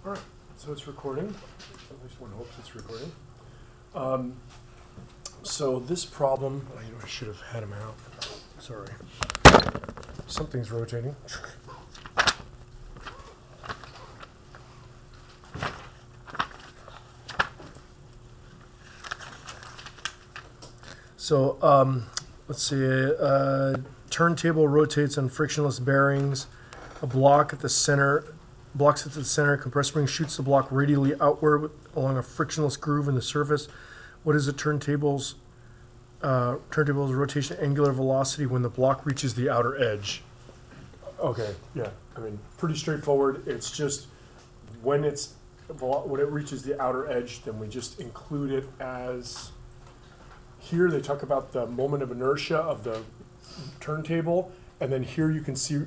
All right, so it's recording. At least one hopes it's recording. So this problem, I should have had him out. Sorry. Something's rotating. So let's see. Turntable rotates on frictionless bearings. A block at the center. Block sits at the center. Compressor spring shoots the block radially outward along a frictionless groove in the surface. What is the turntable's rotation angular velocity when the block reaches the outer edge? Okay, yeah. I mean, pretty straightforward. It's just when it reaches the outer edge, then we just include it as. Here they talk about the moment of inertia of the turntable, and then here you can see.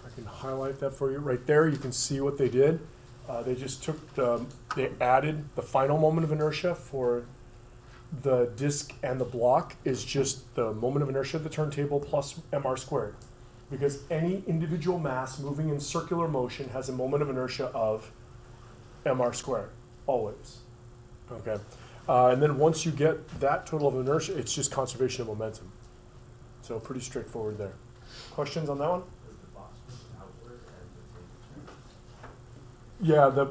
I can highlight that for you right there. You can see what they did. They just took they added the final moment of inertia for the disc, and the block is just the moment of inertia of the turntable plus mr squared. Because any individual mass moving in circular motion has a moment of inertia of mr squared, always. Okay. And then once you get that total of inertia, it's just conservation of momentum. So pretty straightforward there. Questions on that one? Yeah,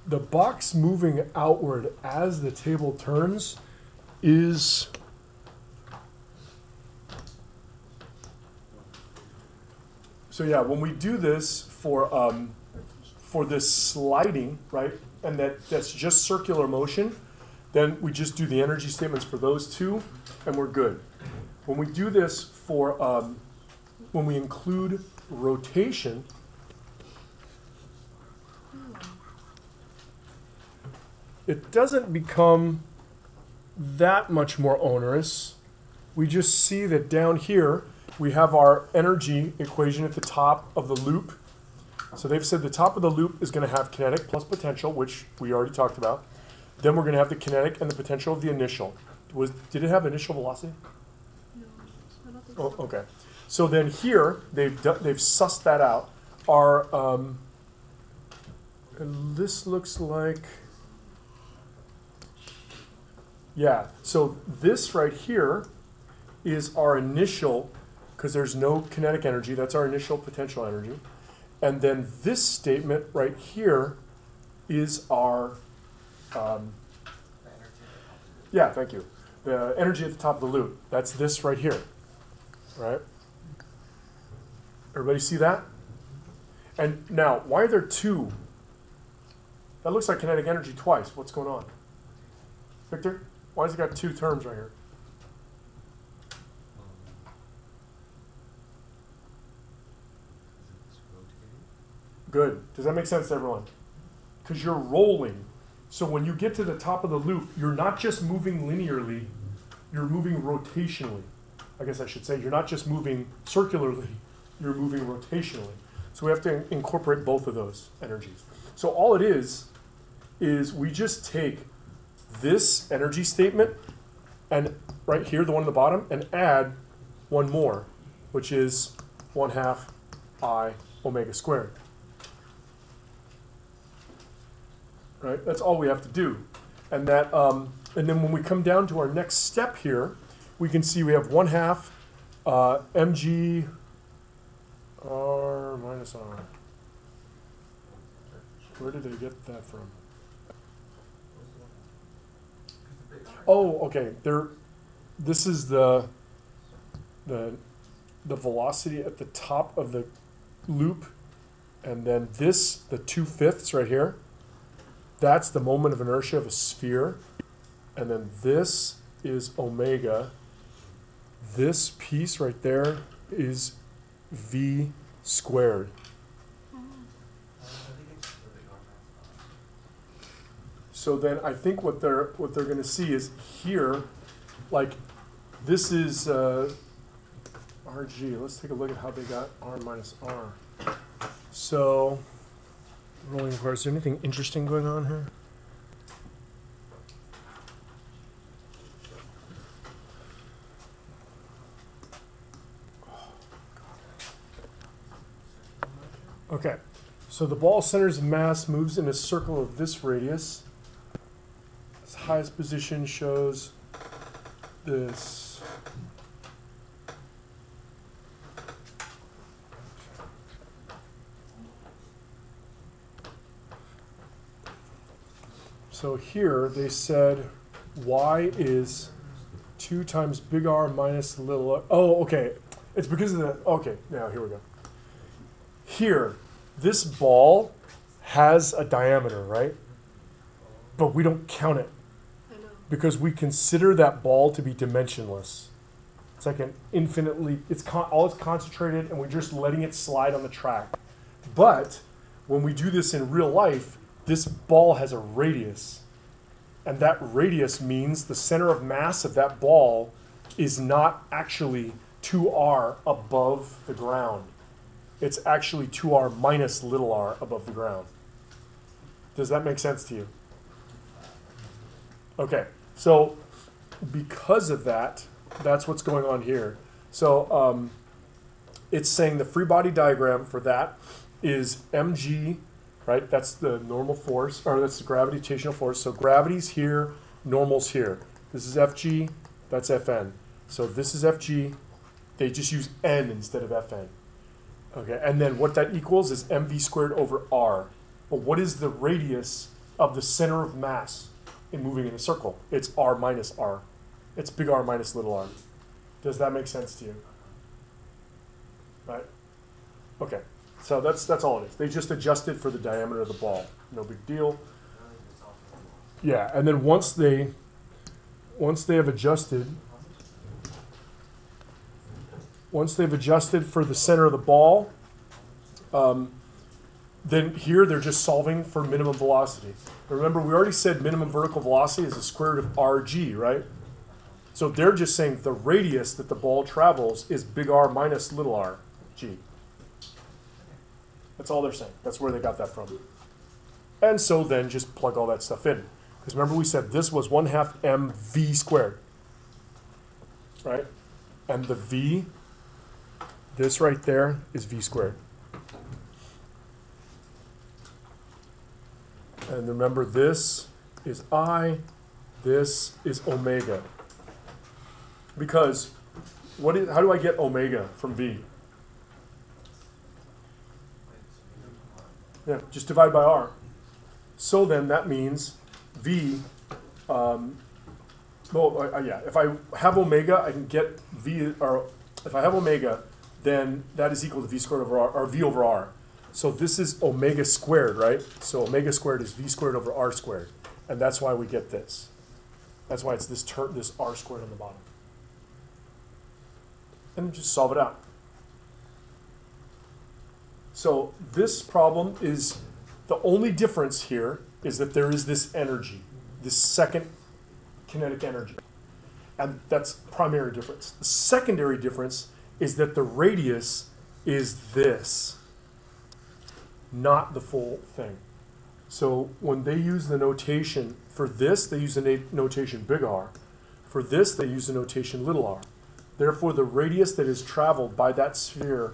the box moving outward as the table turns is so yeah, when we do this for this sliding, right, and that's just circular motion, then we just do the energy statements for those two and we're good. When we do this for when we include rotation, it doesn't become that much more onerous. We just see that down here we have our energy equation at the top of the loop. So they've said the top of the loop is going to have kinetic plus potential, which we already talked about. Then we're going to have the kinetic and the potential of the initial. Did it have initial velocity? No, I don't think so. so. Okay. So then here they've sussed that out. And this looks like. Yeah, so this right here is our initial, because there's no kinetic energy, that's our initial potential energy. And then this statement right here is our, yeah, thank you. The energy at the top of the loop, that's this right here, right? Everybody see that? And now, why are there two? That looks like kinetic energy twice. What's going on? Victor? Why has it got two terms right here? Good. Does that make sense to everyone? Because you're rolling. So when you get to the top of the loop, you're not just moving linearly, you're moving rotationally. I guess I should say you're not just moving circularly, you're moving rotationally. So we have to incorporate both of those energies. So all it is we just take this energy statement and right here, the one at the bottom, and add one more, which is 1/2 I omega squared. Right? That's all we have to do. And that, and then when we come down to our next step here, we can see we have 1/2 mg r minus r. Where did I get that from? Oh, okay. This is the velocity at the top of the loop, and then this, the 2/5 right here, that's the moment of inertia of a sphere, and then this is omega. This piece right there is v squared. So then I think what they're going to see is here, like this is RG. Let's take a look at how they got R minus R. So rolling apart. Is there anything interesting going on here? Okay. So the ball center's mass moves in a circle of this radius. Its highest position shows this. So here they said y is 2 times big R minus little r. Oh, okay. It's because of the, okay, now here we go. Here, this ball has a diameter, right? But we don't count it I know. because we consider that ball to be dimensionless. It's like an infinitely, all it's concentrated and we're just letting it slide on the track. But when we do this in real life, this ball has a radius. And that radius means the center of mass of that ball is not actually 2r above the ground. It's actually 2r minus little r above the ground. Does that make sense to you? Okay, so because of that, that's what's going on here. So it's saying the free body diagram for that is mg, right? That's the normal force, or that's the gravitational force. So gravity's here, normal's here. This is Fg, that's Fn. So this is Fg. They just use n instead of Fn. Okay, and then what that equals is mv squared over r. But what is the radius of the center of mass in moving in a circle? It's r minus r. It's big R minus little r. Does that make sense to you? Right? Okay, so that's all it is. They just adjusted for the diameter of the ball. No big deal. Yeah, and then once they have adjusted, once they've adjusted for the center of the ball, then here they're just solving for minimum velocity. Remember, we already said minimum vertical velocity is the square root of rg, right? So they're just saying the radius that the ball travels is big R minus little r, g. That's all they're saying. That's where they got that from. And so then just plug all that stuff in. Because remember we said this was 1/2 mv squared, right? And the v, this right there, is v squared. And remember, this is I, this is omega. Because how do I get omega from v? Yeah, just divide by r. So then that means v, yeah, if I have omega, I can get v, or if I have omega, then that is equal to v squared over r, or v over r. So this is omega squared, right? So omega squared is v squared over r squared. And that's why we get this. That's why it's this r squared on the bottom. And just solve it out. So this problem is, the only difference here is that there is this energy, this second kinetic energy. And that's the primary difference. The secondary difference is that the radius is this, not the full thing. So when they use the notation for this, they use the notation big R. For this, they use the notation little r. Therefore, the radius that is traveled by that sphere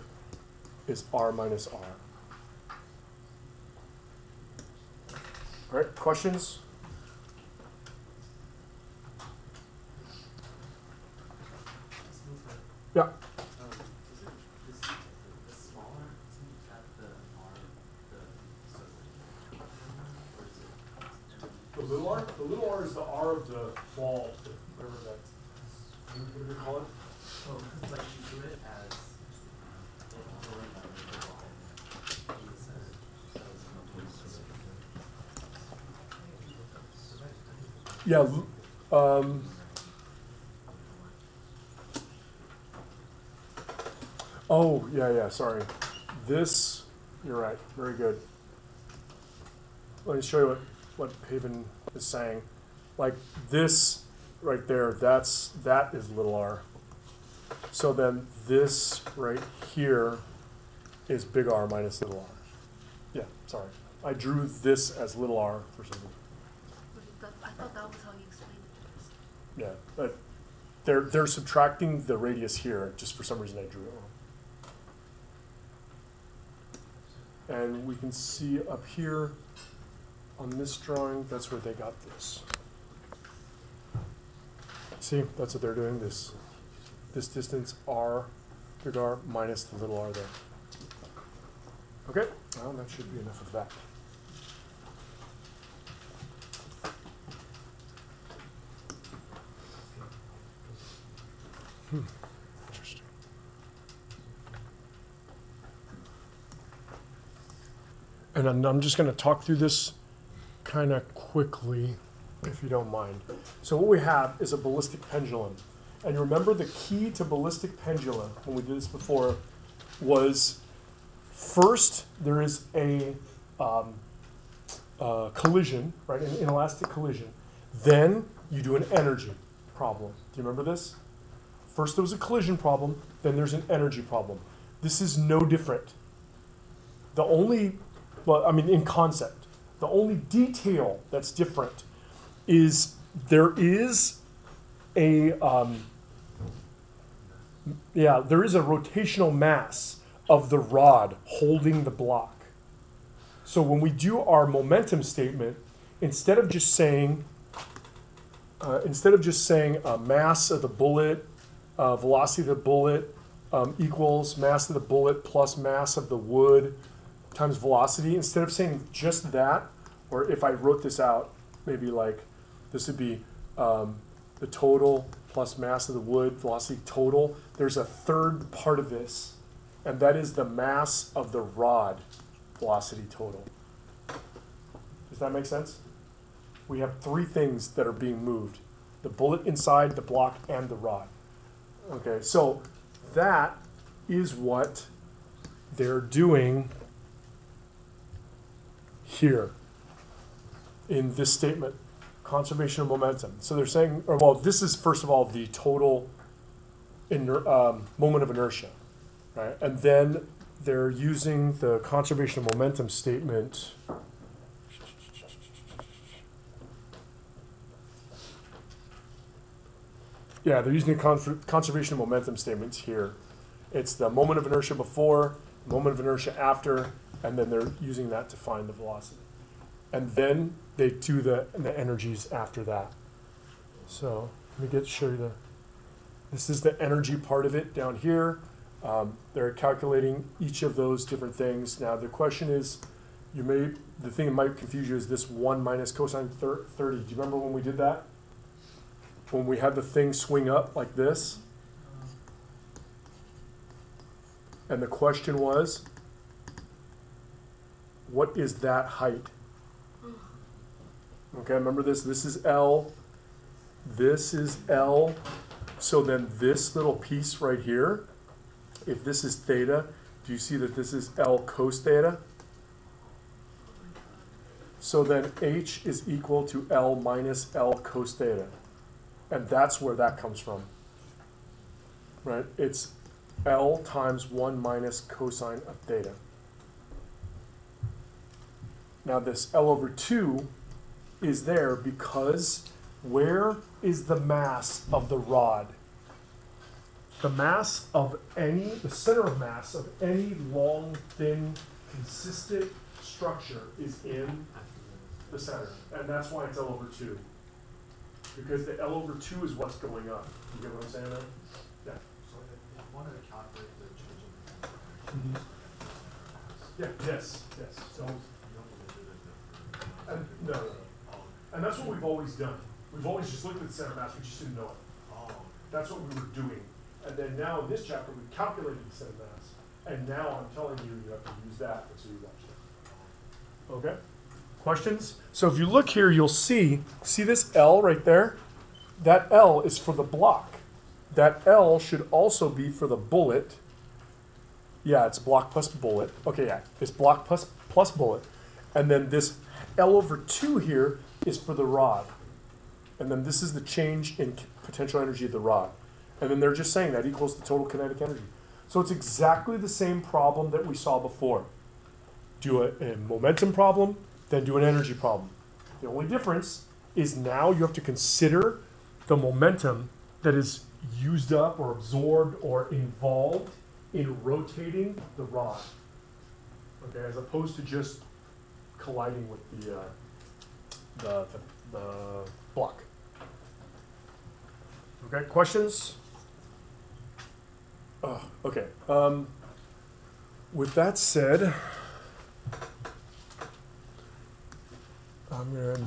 is r minus r. All right, questions? Yeah. The little r? The little r is the r of the ball, whatever that, what do we call it? Oh, because like you do it as yeah. Oh, yeah, sorry. This, you're right, very good. Let me show you what Paven is saying. Like this right there, that is little r. So then this right here is big R minus little r. Yeah, sorry. I drew this as little r for some reason. I thought that was how you explained it. Yeah, but they're subtracting the radius here. Just for some reason I drew it wrong. And we can see up here on this drawing, that's where they got this. See, that's what they're doing, this distance r, big R, minus the little r there. Okay, well, that should be enough of that. Interesting. And I'm just going to talk through this kind of quickly, if you don't mind. So what we have is a ballistic pendulum. And remember, the key to ballistic pendulum, when we did this before, was first there is a collision, right, an inelastic collision. Then you do an energy problem. Do you remember this? First there was a collision problem, then there's an energy problem. This is no different. The only, well, I mean, in concept, the only detail that's different is there is a, there is a rotational mass of the rod holding the block. So when we do our momentum statement, instead of just saying mass of the bullet, velocity of the bullet equals mass of the bullet plus mass of the wood times velocity, instead of saying just that, or if I wrote this out, maybe like this would be the total plus mass of the wood, velocity total, there's a third part of this, and that is the mass of the rod, velocity total. Does that make sense? We have three things that are being moved: the bullet inside, the block, and the rod. Okay, so that is what they're doing here in this statement, conservation of momentum. So they're saying, or well, this is first of all the total moment of inertia, right? And then they're using the conservation of momentum statement. Yeah, they're using the conservation of momentum statements here. It's the moment of inertia before, moment of inertia after, and then they're using that to find the velocity. And then they do the energies after that. So let me show you this is the energy part of it down here. They're calculating each of those different things. Now the question is, the thing that might confuse you is this 1 minus cosine 30. Do you remember when we did that? When we had the thing swing up like this? And the question was, what is that height? Okay, remember this? This is L. This is L. So then this little piece right here, if this is theta, do you see that this is L cos theta? So then H is equal to L minus L cos theta. And that's where that comes from, right? It's L times 1 minus cosine of theta. Now this L over 2 is there because where is the mass of the rod? The mass of the center of mass of any long, thin, consistent structure is in the center. And that's why it's L over 2. Because the L over 2 is what's going up. You get what I'm saying there? Yeah. So if you wanted to calculate the change in Mm-hmm. Yeah, yes. So, and, no. And that's what we've always done. We've always just looked at the center mass, we just didn't know it. That's what we were doing. And then now in this chapter, we calculated the center mass. And now I'm telling you, you have to use that, so you watch it. Okay? Questions? So if you look here, you'll see this L right there? That L is for the block. That L should also be for the bullet. Yeah, it's block plus bullet. Okay, yeah, it's block plus bullet. And then this L over 2 here is for the rod. And then this is the change in potential energy of the rod. And then they're just saying that equals the total kinetic energy. So it's exactly the same problem that we saw before. Do a momentum problem, then do an energy problem. The only difference is now you have to consider the momentum that is used up or absorbed or involved in rotating the rod. Okay, as opposed to just colliding with the block. Okay, questions? Oh, okay. With that said, I'm gonna